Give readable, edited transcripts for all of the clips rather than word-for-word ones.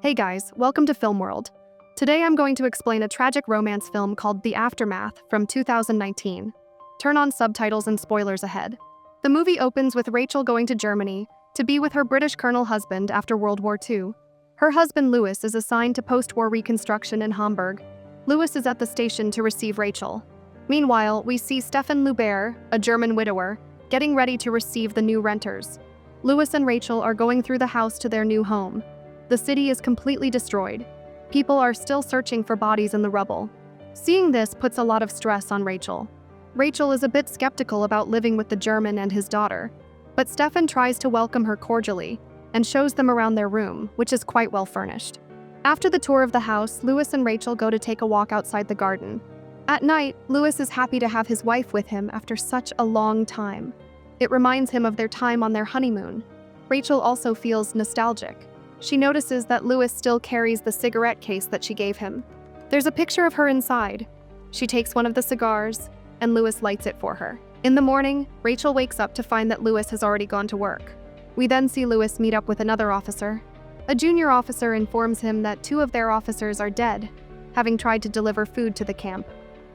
Hey guys, welcome to Film World. Today I'm going to explain a tragic romance film called The Aftermath from 2019. Turn on subtitles and spoilers ahead. The movie opens with Rachel going to Germany to be with her British colonel husband after World War II. Her husband Louis is assigned to post-war reconstruction in Hamburg. Louis is at the station to receive Rachel. Meanwhile, we see Stefan Lubert, a German widower, getting ready to receive the new renters. Louis and Rachel are going through the house to their new home. The city is completely destroyed. People are still searching for bodies in the rubble. Seeing this puts a lot of stress on Rachel. Rachel is a bit skeptical about living with the German and his daughter, but Stefan tries to welcome her cordially and shows them around their room, which is quite well furnished. After the tour of the house, Louis and Rachel go to take a walk outside the garden. At night, Louis is happy to have his wife with him after such a long time. It reminds him of their time on their honeymoon. Rachel also feels nostalgic. She notices that Louis still carries the cigarette case that she gave him. There's a picture of her inside. She takes one of the cigars, and Louis lights it for her. In the morning, Rachel wakes up to find that Louis has already gone to work. We then see Louis meet up with another officer. A junior officer informs him that two of their officers are dead, having tried to deliver food to the camp.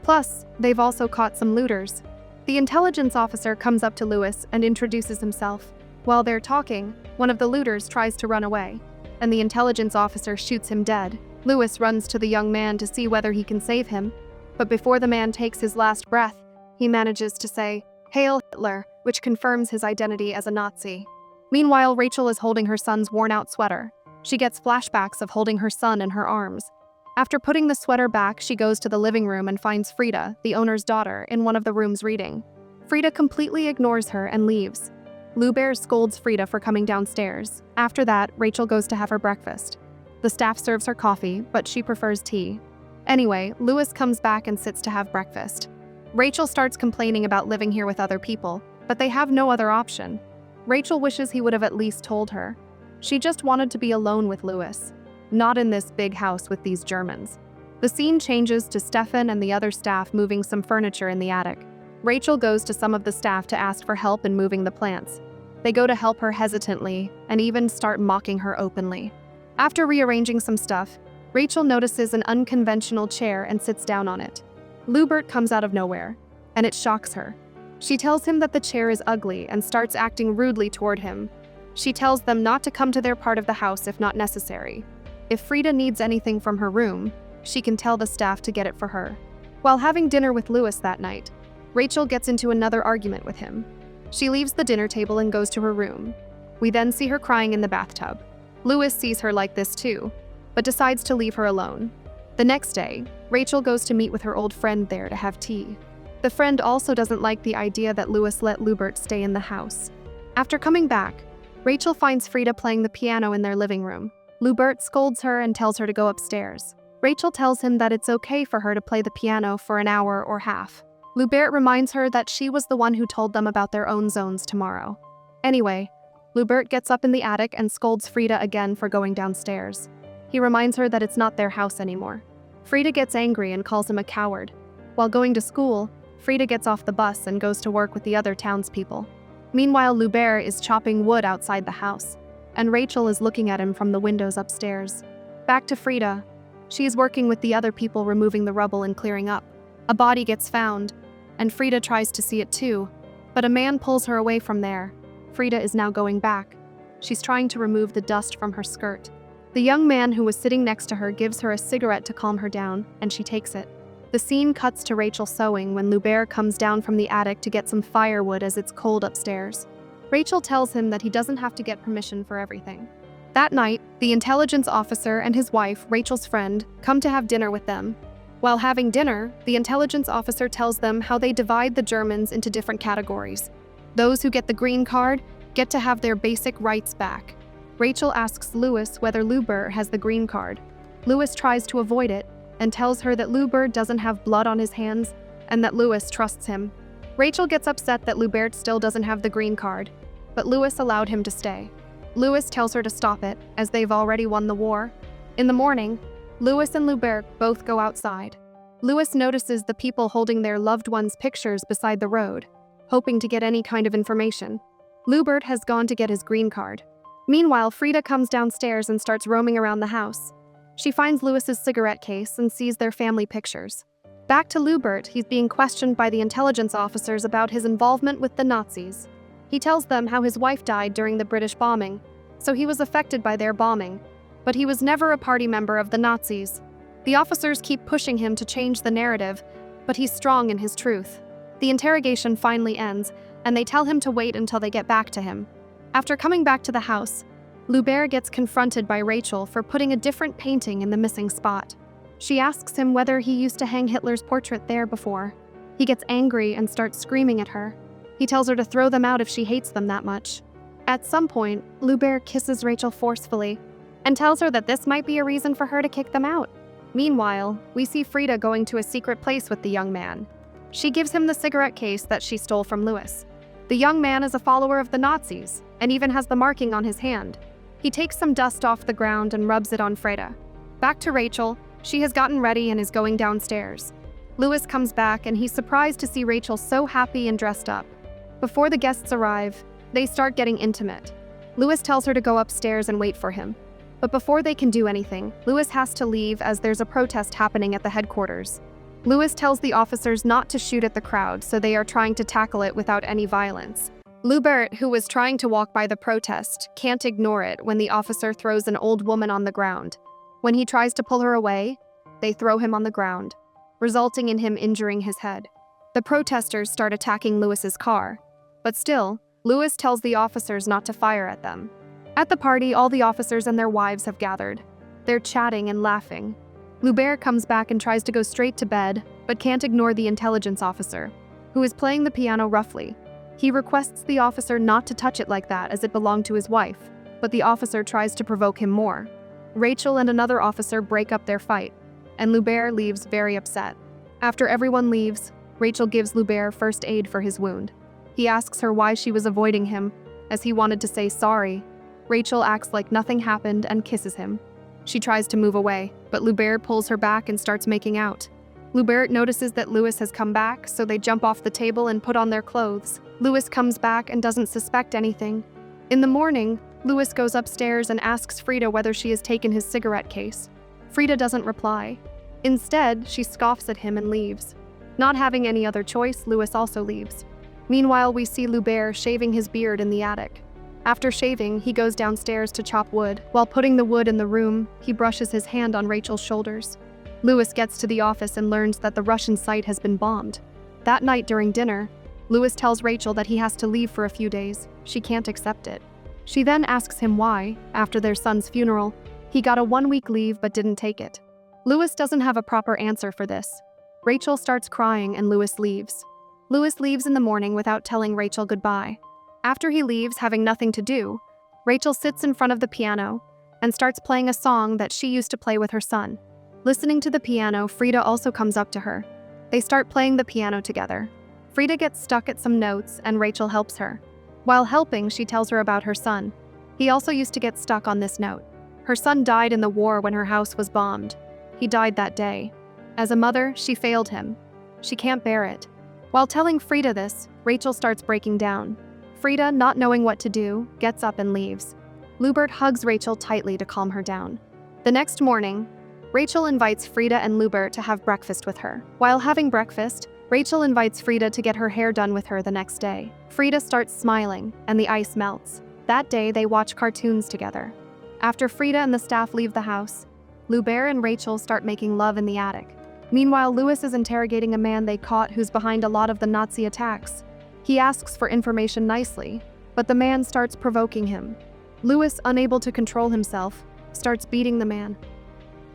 Plus, they've also caught some looters. The intelligence officer comes up to Louis and introduces himself. While they're talking, one of the looters tries to run away, and the intelligence officer shoots him dead. Louis runs to the young man to see whether he can save him, but before the man takes his last breath, he manages to say, "Hail Hitler," which confirms his identity as a Nazi. Meanwhile, Rachel is holding her son's worn-out sweater. She gets flashbacks of holding her son in her arms. After putting the sweater back, she goes to the living room and finds Frida, the owner's daughter, in one of the rooms reading. Frida completely ignores her and leaves. Lubert scolds Frida for coming downstairs. After that, Rachel goes to have her breakfast. The staff serves her coffee, but she prefers tea. Anyway, Louis comes back and sits to have breakfast. Rachel starts complaining about living here with other people, but they have no other option. Rachel wishes he would have at least told her. She just wanted to be alone with Louis, not in this big house with these Germans. The scene changes to Stefan and the other staff moving some furniture in the attic. Rachel goes to some of the staff to ask for help in moving the plants. They go to help her hesitantly and even start mocking her openly. After rearranging some stuff, Rachel notices an unconventional chair and sits down on it. Lubert comes out of nowhere, and it shocks her. She tells him that the chair is ugly and starts acting rudely toward him. She tells them not to come to their part of the house if not necessary. If Frida needs anything from her room, she can tell the staff to get it for her. While having dinner with Louis that night, Rachel gets into another argument with him. She leaves the dinner table and goes to her room. We then see her crying in the bathtub. Louis sees her like this too, but decides to leave her alone. The next day, Rachel goes to meet with her old friend there to have tea. The friend also doesn't like the idea that Louis let Lubert stay in the house. After coming back, Rachel finds Frida playing the piano in their living room. Lubert scolds her and tells her to go upstairs. Rachel tells him that it's okay for her to play the piano for an hour or half. Lubert reminds her that she was the one who told them about their own zones tomorrow. Anyway, Lubert gets up in the attic and scolds Frida again for going downstairs. He reminds her that it's not their house anymore. Frida gets angry and calls him a coward. While going to school, Frida gets off the bus and goes to work with the other townspeople. Meanwhile, Lubert is chopping wood outside the house, and Rachel is looking at him from the windows upstairs. Back to Frida. She is working with the other people removing the rubble and clearing up. A body gets found, and Frida tries to see it too, but a man pulls her away from there. Frida is now going back. She's trying to remove the dust from her skirt. The young man who was sitting next to her gives her a cigarette to calm her down, and she takes it. The scene cuts to Rachel sewing when Lubert comes down from the attic to get some firewood as it's cold upstairs. Rachel tells him that he doesn't have to get permission for everything. That night, the intelligence officer and his wife, Rachel's friend, come to have dinner with them. While having dinner, the intelligence officer tells them how they divide the Germans into different categories. Those who get the green card get to have their basic rights back. Rachel asks Louis whether Lubert has the green card. Louis tries to avoid it and tells her that Lubert doesn't have blood on his hands and that Louis trusts him. Rachel gets upset that Lubert still doesn't have the green card, but Louis allowed him to stay. Louis tells her to stop it, as they've already won the war. In the morning, Louis and Lubert both go outside. Louis notices the people holding their loved ones' pictures beside the road, hoping to get any kind of information. Lubert has gone to get his green card. Meanwhile, Frida comes downstairs and starts roaming around the house. She finds Louis's cigarette case and sees their family pictures. Back to Lubert, he's being questioned by the intelligence officers about his involvement with the Nazis. He tells them how his wife died during the British bombing, so he was affected by their bombing, but he was never a party member of the Nazis. The officers keep pushing him to change the narrative, but he's strong in his truth. The interrogation finally ends, and they tell him to wait until they get back to him. After coming back to the house, Lubert gets confronted by Rachel for putting a different painting in the missing spot. She asks him whether he used to hang Hitler's portrait there before. He gets angry and starts screaming at her. He tells her to throw them out if she hates them that much. At some point, Lubert kisses Rachel forcefully and tells her that this might be a reason for her to kick them out. Meanwhile, we see Frida going to a secret place with the young man. She gives him the cigarette case that she stole from Louis. The young man is a follower of the Nazis and even has the marking on his hand. He takes some dust off the ground and rubs it on Frida. Back to Rachel, she has gotten ready and is going downstairs. Louis comes back and he's surprised to see Rachel so happy and dressed up. Before the guests arrive, they start getting intimate. Louis tells her to go upstairs and wait for him. But before they can do anything, Louis has to leave as there's a protest happening at the headquarters. Louis tells the officers not to shoot at the crowd, so they are trying to tackle it without any violence. Lubert, who was trying to walk by the protest, can't ignore it when the officer throws an old woman on the ground. When he tries to pull her away, they throw him on the ground, resulting in him injuring his head. The protesters start attacking Louis's car, but still, Louis tells the officers not to fire at them. At the party, all the officers and their wives have gathered. They're chatting and laughing. Lubert comes back and tries to go straight to bed, but can't ignore the intelligence officer, who is playing the piano roughly. He requests the officer not to touch it like that as it belonged to his wife, but the officer tries to provoke him more. Rachel and another officer break up their fight, and Lubert leaves very upset. After everyone leaves, Rachel gives Lubert first aid for his wound. He asks her why she was avoiding him, as he wanted to say sorry. Rachel acts like nothing happened and kisses him. She tries to move away, but Lubert pulls her back and starts making out. Lubert notices that Louis has come back, so they jump off the table and put on their clothes. Louis comes back and doesn't suspect anything. In the morning, Louis goes upstairs and asks Frida whether she has taken his cigarette case. Frida doesn't reply. Instead, she scoffs at him and leaves. Not having any other choice, Louis also leaves. Meanwhile, we see Lubert shaving his beard in the attic. After shaving, he goes downstairs to chop wood. While putting the wood in the room, he brushes his hand on Rachel's shoulders. Louis gets to the office and learns that the Russian site has been bombed. That night during dinner, Louis tells Rachel that he has to leave for a few days. She can't accept it. She then asks him why, after their son's funeral, he got a 1-week leave but didn't take it. Louis doesn't have a proper answer for this. Rachel starts crying and Louis leaves. Louis leaves in the morning without telling Rachel goodbye. After he leaves, having nothing to do, Rachel sits in front of the piano and starts playing a song that she used to play with her son. Listening to the piano, Frida also comes up to her. They start playing the piano together. Frida gets stuck at some notes and Rachel helps her. While helping, she tells her about her son. He also used to get stuck on this note. Her son died in the war when her house was bombed. He died that day. As a mother, she failed him. She can't bear it. While telling Frida this, Rachel starts breaking down. Frida, not knowing what to do, gets up and leaves. Lubert hugs Rachel tightly to calm her down. The next morning, Rachel invites Frida and Lubert to have breakfast with her. While having breakfast, Rachel invites Frida to get her hair done with her the next day. Frida starts smiling, and the ice melts. That day, they watch cartoons together. After Frida and the staff leave the house, Lubert and Rachel start making love in the attic. Meanwhile, Louis is interrogating a man they caught who's behind a lot of the Nazi attacks. He asks for information nicely, but the man starts provoking him. Louis, unable to control himself, starts beating the man.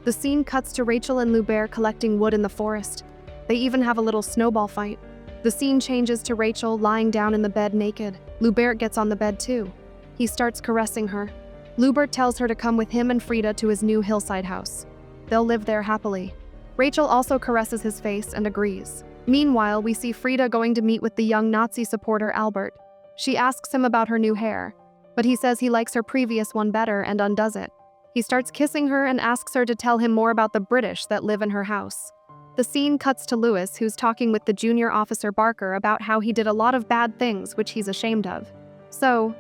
The scene cuts to Rachel and Lubert collecting wood in the forest. They even have a little snowball fight. The scene changes to Rachel lying down in the bed naked. Lubert gets on the bed too. He starts caressing her. Lubert tells her to come with him and Frida to his new hillside house. They'll live there happily. Rachel also caresses his face and agrees. Meanwhile, we see Frida going to meet with the young Nazi supporter Albert. She asks him about her new hair, but he says he likes her previous one better and undoes it. He starts kissing her and asks her to tell him more about the British that live in her house. The scene cuts to Louis, who's talking with the junior officer Barker about how he did a lot of bad things which he's ashamed of. So,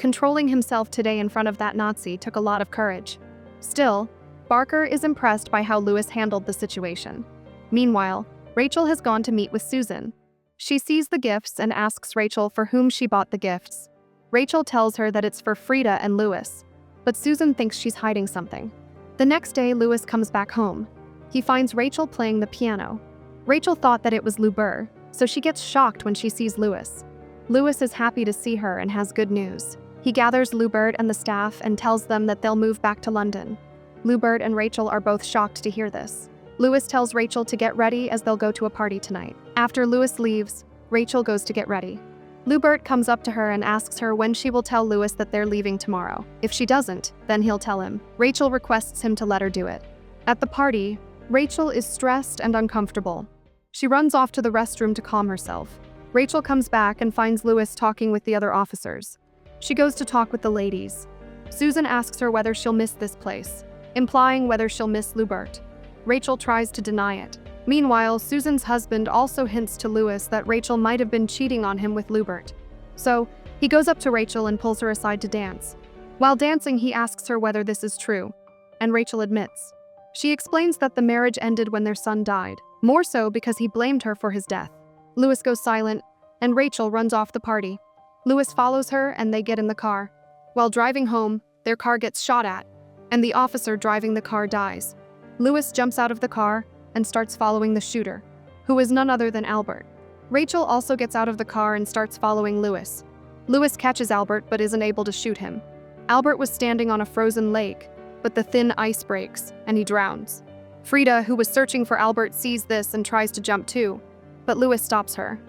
Controlling himself today in front of that Nazi took a lot of courage. Still, Barker is impressed by how Louis handled the situation. Meanwhile, Rachel has gone to meet with Susan. She sees the gifts and asks Rachel for whom she bought the gifts. Rachel tells her that it's for Frida and Louis, but Susan thinks she's hiding something. The next day, Louis comes back home. He finds Rachel playing the piano. Rachel thought that it was Lubert, so she gets shocked when she sees Louis. Louis is happy to see her and has good news. He gathers Lubert and the staff and tells them that they'll move back to London. Lubert and Rachel are both shocked to hear this. Louis tells Rachel to get ready as they'll go to a party tonight. After Louis leaves, Rachel goes to get ready. Lubert comes up to her and asks her when she will tell Louis that they're leaving tomorrow. If she doesn't, then he'll tell him. Rachel requests him to let her do it. At the party, Rachel is stressed and uncomfortable. She runs off to the restroom to calm herself. Rachel comes back and finds Louis talking with the other officers. She goes to talk with the ladies. Susan asks her whether she'll miss this place, implying whether she'll miss Lubert. Rachel tries to deny it. Meanwhile, Susan's husband also hints to Louis that Rachel might have been cheating on him with Lubert. So, he goes up to Rachel and pulls her aside to dance. While dancing, he asks her whether this is true, and Rachel admits. She explains that the marriage ended when their son died, more so because he blamed her for his death. Louis goes silent, and Rachel runs off the party. Louis follows her and they get in the car. While driving home, their car gets shot at, and the officer driving the car dies. Louis jumps out of the car and starts following the shooter, who is none other than Albert. Rachel also gets out of the car and starts following Louis. Louis catches Albert but isn't able to shoot him. Albert was standing on a frozen lake, but the thin ice breaks and he drowns. Frida, who was searching for Albert, sees this and tries to jump too, but Louis stops her.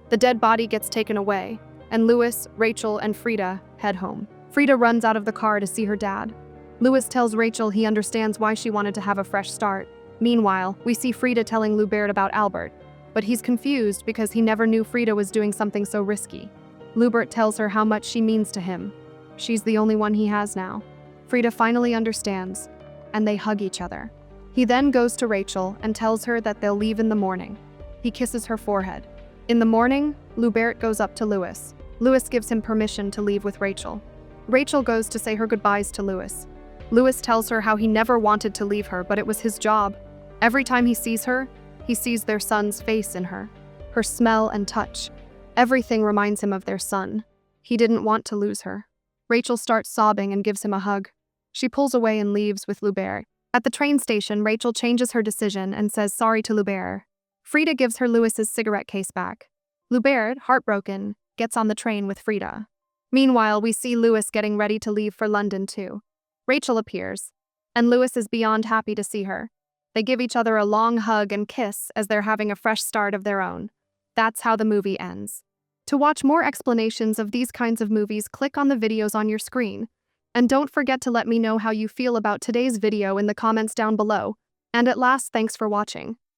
The dead body gets taken away, and Louis, Rachel, and Frida head home. Frida runs out of the car to see her dad. Louis tells Rachel he understands why she wanted to have a fresh start. Meanwhile, we see Frida telling Lubert about Albert, but he's confused because he never knew Frida was doing something so risky. Lubert tells her how much she means to him. She's the only one he has now. Frida finally understands, and they hug each other. He then goes to Rachel and tells her that they'll leave in the morning. He kisses her forehead. In the morning, Lubert goes up to Louis. Louis gives him permission to leave with Rachel. Rachel goes to say her goodbyes to Louis. Louis tells her how he never wanted to leave her, but it was his job. Every time he sees her, he sees their son's face in her, her smell and touch. Everything reminds him of their son. He didn't want to lose her. Rachel starts sobbing and gives him a hug. She pulls away and leaves with Lubert. At the train station, Rachel changes her decision and says sorry to Lubert. Frida gives her Louis's cigarette case back. Lubert, heartbroken, gets on the train with Frida. Meanwhile, we see Louis getting ready to leave for London too. Rachel appears, and Louis is beyond happy to see her. They give each other a long hug and kiss as they're having a fresh start of their own. That's how the movie ends. To watch more explanations of these kinds of movies, click on the videos on your screen. And don't forget to let me know how you feel about today's video in the comments down below. And at last, thanks for watching.